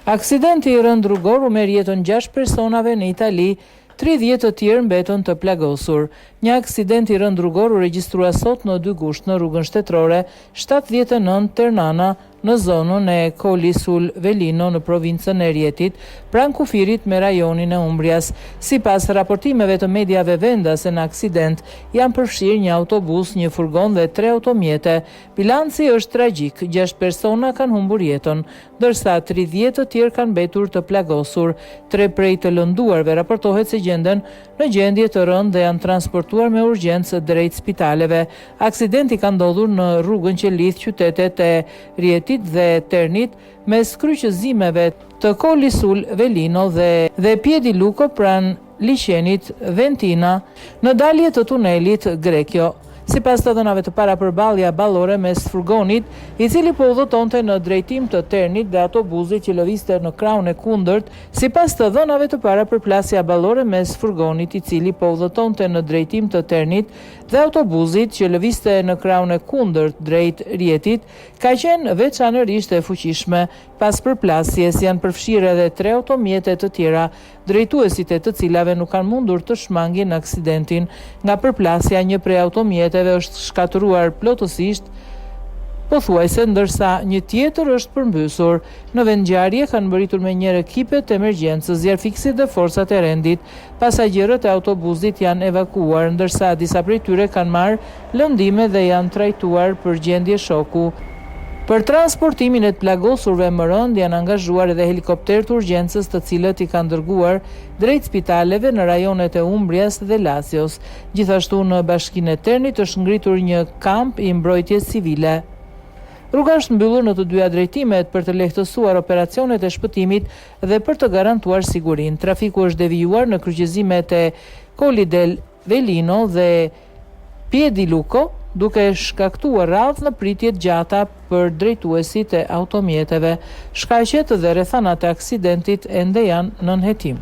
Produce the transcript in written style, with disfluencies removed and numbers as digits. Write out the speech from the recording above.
Aksidenti i rënd rrugor u merr jetën 6 personave në Itali, 30 të tjerë mbetën të plagosur. Një aksident i rënd rrugor u regjistrua sot në 2 gusht në rrugën shtetërore 79 Ternana në zonën e Colli sul Velino në provincën e Rietit, pranë kufirit me rajonin e Umbrias. Sipas raportimeve të mediave vendase, në aksident janë përfshirë një autobus, një furgon dhe 3 automjete. Bilanci është tragjik, 6 persona kanë humbur jetën, ndërsa 30 të tjerë kanë mbetur të plagosur. 3 prej të lënduarve raportohet se gjenden në gjendje të rëndë dhe janë transportuar me urgjencë drejt spitaleve. Aksidenti ka ndodhur në rrugën që lidh qytetet e Rietit dhe Ternit mes kryqëzimeve të Colli sul Velino dhe Piediluco pranë liçenit Ventina në dalje të tunelit Grekjo. Sipas të dhënave të para, përballja ballore mes furgonit, i cili po udhëtonte në drejtim të Ternit, dhe autobusit që lëvizte në krahun e kundërt. Sipas të dhënave të para, përplasja ballore mes furgonit i cili po udhëtonte në drejtim të Ternit dhe autobusit që lëvizte në krahun e kundërt drejt Rietit ka qenë veçanërisht e fuqishme. Pas përplasjes janë përfshirë edhe 3 automjete të tjera, drejtuesit e të cilave nuk kanë mundur të shmangin aksidentin. Nga përplasja, një prej automjeteve është shkatëruar plotësisht, pothuajse, ndërsa një tjetër është përmbysur. Në vendngjarje kanë mbërritur me njëherë ekipet emergjencës, zjarfiksit dhe forcat e rendit. Pasagjerët e autobusit janë evakuuar, ndërsa disa prej tyre kanë marrë lëndime dhe janë trajtuar për gjendje shoku. Për transportimin e të plagosurve më rënd janë angazhuar edhe helikopter të urgjencës, të cilët i kanë dërguar drejt spitaleve në rajonet e Umbrias dhe Lazios. Gjithashtu në bashkinë e Ternit është ngritur një kamp i mbrojtjes civile. Rruga është mbyllur në të dyja drejtimet për të lehtësuar operacionet e shpëtimit dhe për të garantuar sigurinë. Trafiku është devijuar në kryqëzimet e Colli del Velino dhe Piediluco, duke shkaktuar radhë në pritje të gjata për drejtuesit e automjeteve. Shkaqet dhe rrethanat e aksidentit ende janë nën hetim.